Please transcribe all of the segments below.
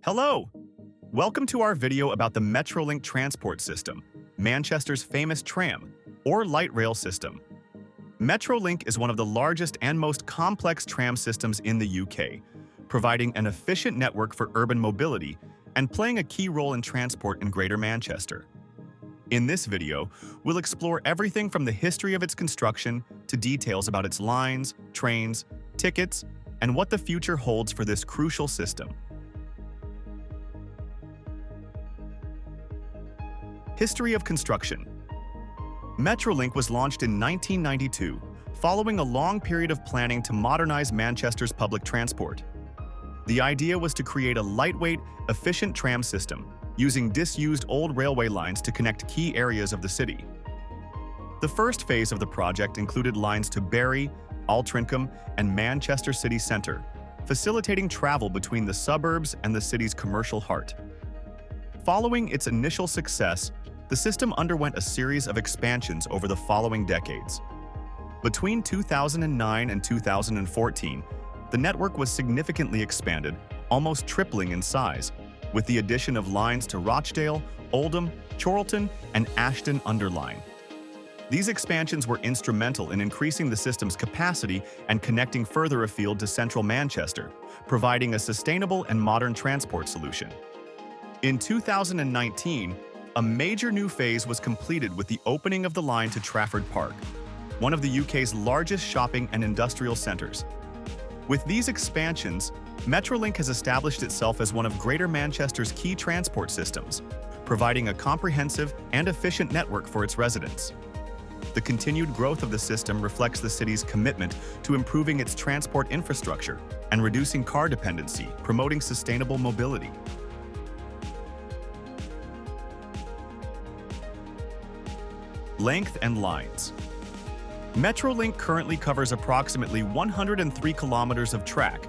Hello! Welcome to our video about the Metrolink transport system, Manchester's famous tram, or light rail system. Metrolink is one of the largest and most complex tram systems in the UK, providing an efficient network for urban mobility and playing a key role in transport in Greater Manchester. In this video, we'll explore everything from the history of its construction to details about its lines, trains, tickets, and what the future holds for this crucial system. History of construction. Metrolink was launched in 1992, following a long period of planning to modernize Manchester's public transport. The idea was to create a lightweight, efficient tram system, using disused old railway lines to connect key areas of the city. The first phase of the project included lines to Bury, Altrincham, and Manchester city centre, facilitating travel between the suburbs and the city's commercial heart. Following its initial success, the system underwent a series of expansions over the following decades. Between 2009 and 2014, the network was significantly expanded, almost tripling in size, with the addition of lines to Rochdale, Oldham, Chorlton, and Ashton-under-Lyne. These expansions were instrumental in increasing the system's capacity and connecting further afield to central Manchester, providing a sustainable and modern transport solution. In 2019, a major new phase was completed with the opening of the line to Trafford Park, one of the UK's largest shopping and industrial centres. With these expansions, Metrolink has established itself as one of Greater Manchester's key transport systems, providing a comprehensive and efficient network for its residents. The continued growth of the system reflects the city's commitment to improving its transport infrastructure and reducing car dependency, promoting sustainable mobility. Length and lines. Metrolink currently covers approximately 103 kilometers of track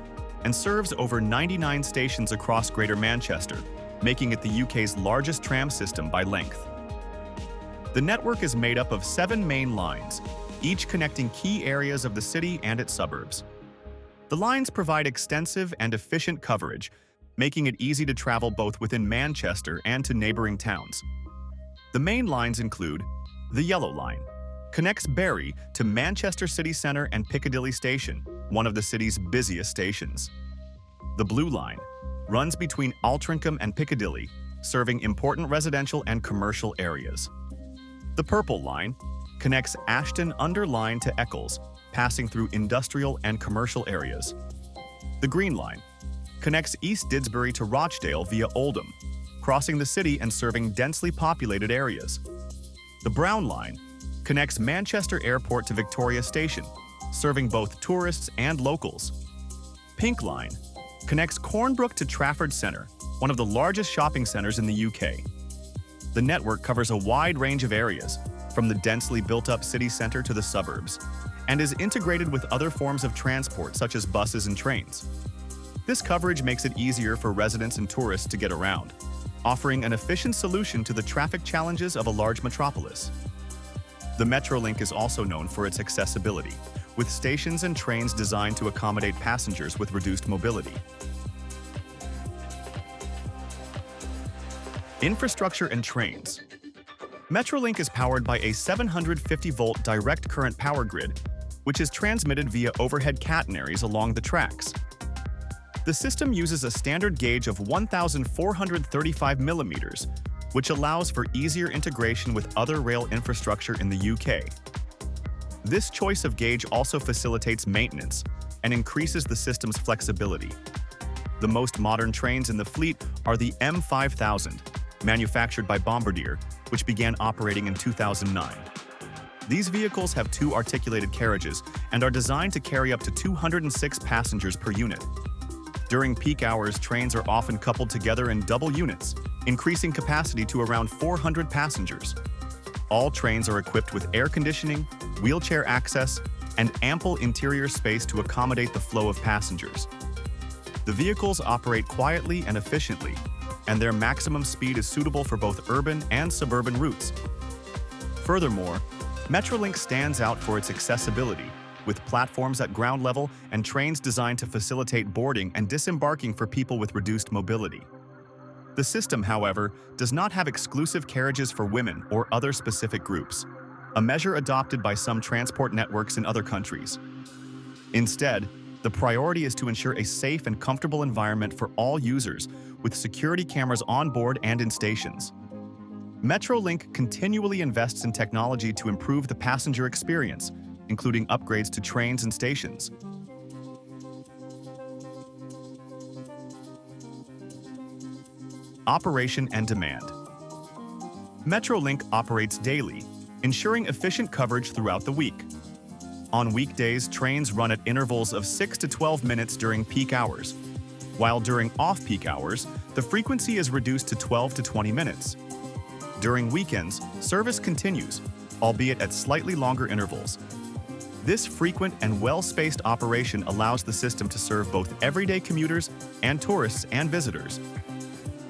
and serves over 99 stations across Greater Manchester, making it the UK's largest tram system by length. The network is made up of 7 main lines, each connecting key areas of the city and its suburbs. The lines provide extensive and efficient coverage, making it easy to travel both within Manchester and to neighbouring towns. The main lines include the Yellow Line, connects Bury to Manchester City Centre and Piccadilly Station, one of the city's busiest stations. The Blue Line runs between Altrincham and Piccadilly, serving important residential and commercial areas. The Purple Line connects Ashton-under-Lyne to Eccles, passing through industrial and commercial areas. The Green Line connects East Didsbury to Rochdale via Oldham, crossing the city and serving densely populated areas. The Brown Line connects Manchester Airport to Victoria Station, serving both tourists and locals. Pink Line connects Cornbrook to Trafford Centre, one of the largest shopping centres in the UK. The network covers a wide range of areas, from the densely built-up city centre to the suburbs, and is integrated with other forms of transport such as buses and trains. This coverage makes it easier for residents and tourists to get around, offering an efficient solution to the traffic challenges of a large metropolis. The Metrolink is also known for its accessibility, with stations and trains designed to accommodate passengers with reduced mobility. Infrastructure and trains. Metrolink is powered by a 750-volt direct current power grid, which is transmitted via overhead catenaries along the tracks. The system uses a standard gauge of 1,435 millimeters, which allows for easier integration with other rail infrastructure in the UK. This choice of gauge also facilitates maintenance and increases the system's flexibility. The most modern trains in the fleet are the M5000, manufactured by Bombardier, which began operating in 2009. These vehicles have 2 articulated carriages and are designed to carry up to 206 passengers per unit. During peak hours, trains are often coupled together in double units, increasing capacity to around 400 passengers. All trains are equipped with air conditioning, wheelchair access, and ample interior space to accommodate the flow of passengers. The vehicles operate quietly and efficiently, and their maximum speed is suitable for both urban and suburban routes. Furthermore, Metrolink stands out for its accessibility, with platforms at ground level and trains designed to facilitate boarding and disembarking for people with reduced mobility. The system, however, does not have exclusive carriages for women or other specific groups, a measure adopted by some transport networks in other countries. Instead, the priority is to ensure a safe and comfortable environment for all users, with security cameras on board and in stations. Metrolink continually invests in technology to improve the passenger experience, including upgrades to trains and stations. Operation and demand. Metrolink operates daily, ensuring efficient coverage throughout the week. On weekdays, trains run at intervals of 6 to 12 minutes during peak hours, while during off-peak hours, the frequency is reduced to 12 to 20 minutes. During weekends, service continues, albeit at slightly longer intervals. This frequent and well-spaced operation allows the system to serve both everyday commuters and tourists and visitors.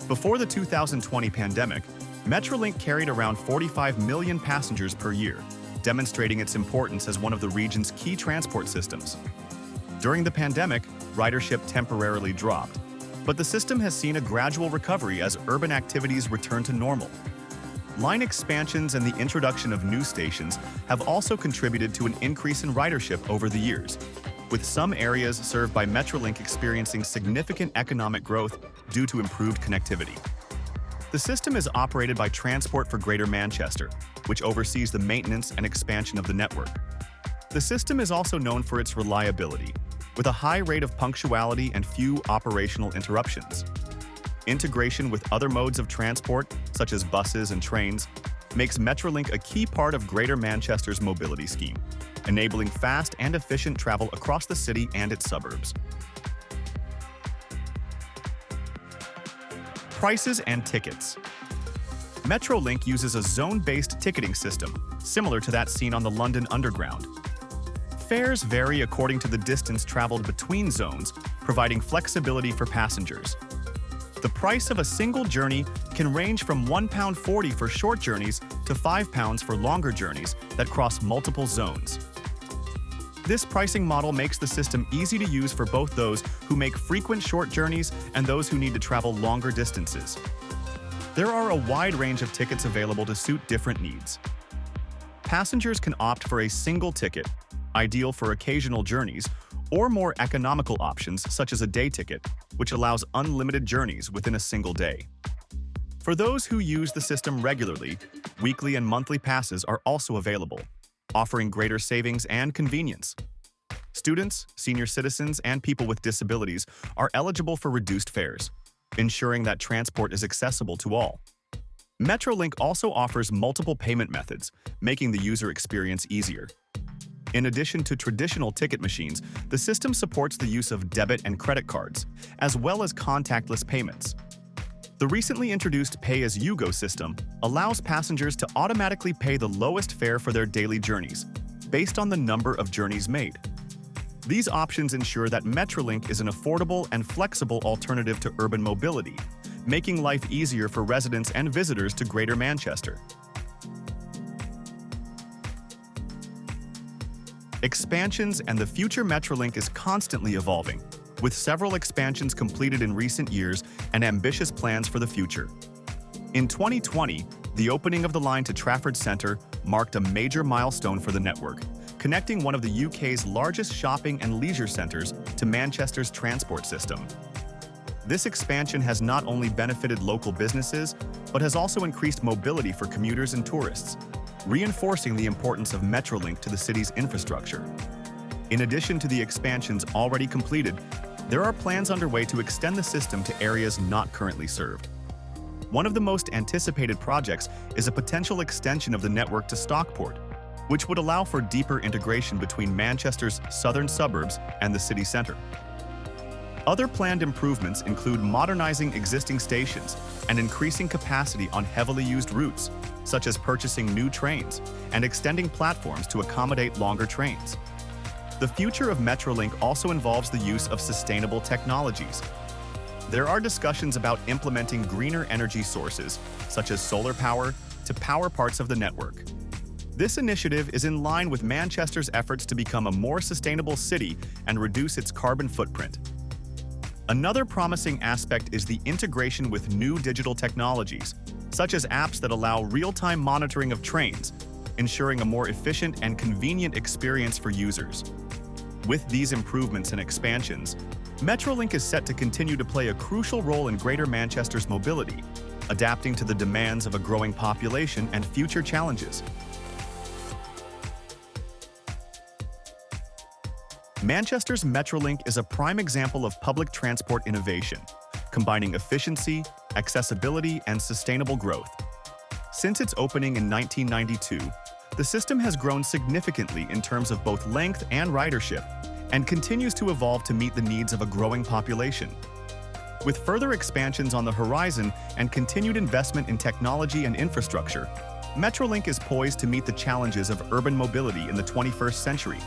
Before the 2020 pandemic, Metrolink carried around 45 million passengers per year, demonstrating its importance as one of the region's key transport systems. During the pandemic, ridership temporarily dropped, but the system has seen a gradual recovery as urban activities return to normal. Line expansions and the introduction of new stations have also contributed to an increase in ridership over the years, with some areas served by Metrolink experiencing significant economic growth due to improved connectivity. The system is operated by Transport for Greater Manchester, which oversees the maintenance and expansion of the network. The system is also known for its reliability, with a high rate of punctuality and few operational interruptions. Integration with other modes of transport, such as buses and trains, makes Metrolink a key part of Greater Manchester's mobility scheme, enabling fast and efficient travel across the city and its suburbs. Prices and tickets. Metrolink uses a zone-based ticketing system, similar to that seen on the London Underground. Fares vary according to the distance traveled between zones, providing flexibility for passengers. The price of a single journey can range from £1.40 for short journeys to £5 for longer journeys that cross multiple zones. This pricing model makes the system easy to use for both those who make frequent short journeys and those who need to travel longer distances. There are a wide range of tickets available to suit different needs. Passengers can opt for a single ticket, ideal for occasional journeys, or more economical options such as a day ticket, which allows unlimited journeys within a single day. For those who use the system regularly, weekly and monthly passes are also available, offering greater savings and convenience. Students, senior citizens, and people with disabilities are eligible for reduced fares, ensuring that transport is accessible to all. Metrolink also offers multiple payment methods, making the user experience easier. In addition to traditional ticket machines, the system supports the use of debit and credit cards, as well as contactless payments. The recently introduced pay-as-you-go system allows passengers to automatically pay the lowest fare for their daily journeys, based on the number of journeys made. These options ensure that Metrolink is an affordable and flexible alternative to urban mobility, making life easier for residents and visitors to Greater Manchester. Expansions and the future Metrolink is constantly evolving, with several expansions completed in recent years and ambitious plans for the future. In 2020, the opening of the line to Trafford Centre marked a major milestone for the network, connecting one of the UK's largest shopping and leisure centres to Manchester's transport system. This expansion has not only benefited local businesses, but has also increased mobility for commuters and tourists, reinforcing the importance of Metrolink to the city's infrastructure. In addition to the expansions already completed, there are plans underway to extend the system to areas not currently served. One of the most anticipated projects is a potential extension of the network to Stockport, which would allow for deeper integration between Manchester's southern suburbs and the city centre. Other planned improvements include modernizing existing stations and increasing capacity on heavily used routes, such as purchasing new trains and extending platforms to accommodate longer trains. The future of Metrolink also involves the use of sustainable technologies. There are discussions about implementing greener energy sources, such as solar power, to power parts of the network. This initiative is in line with Manchester's efforts to become a more sustainable city and reduce its carbon footprint. Another promising aspect is the integration with new digital technologies, such as apps that allow real-time monitoring of trains, ensuring a more efficient and convenient experience for users. With these improvements and expansions, Metrolink is set to continue to play a crucial role in Greater Manchester's mobility, adapting to the demands of a growing population and future challenges. Manchester's Metrolink is a prime example of public transport innovation, combining efficiency, accessibility, and sustainable growth. Since its opening in 1992, the system has grown significantly in terms of both length and ridership, and continues to evolve to meet the needs of a growing population. With further expansions on the horizon and continued investment in technology and infrastructure, Metrolink is poised to meet the challenges of urban mobility in the 21st century.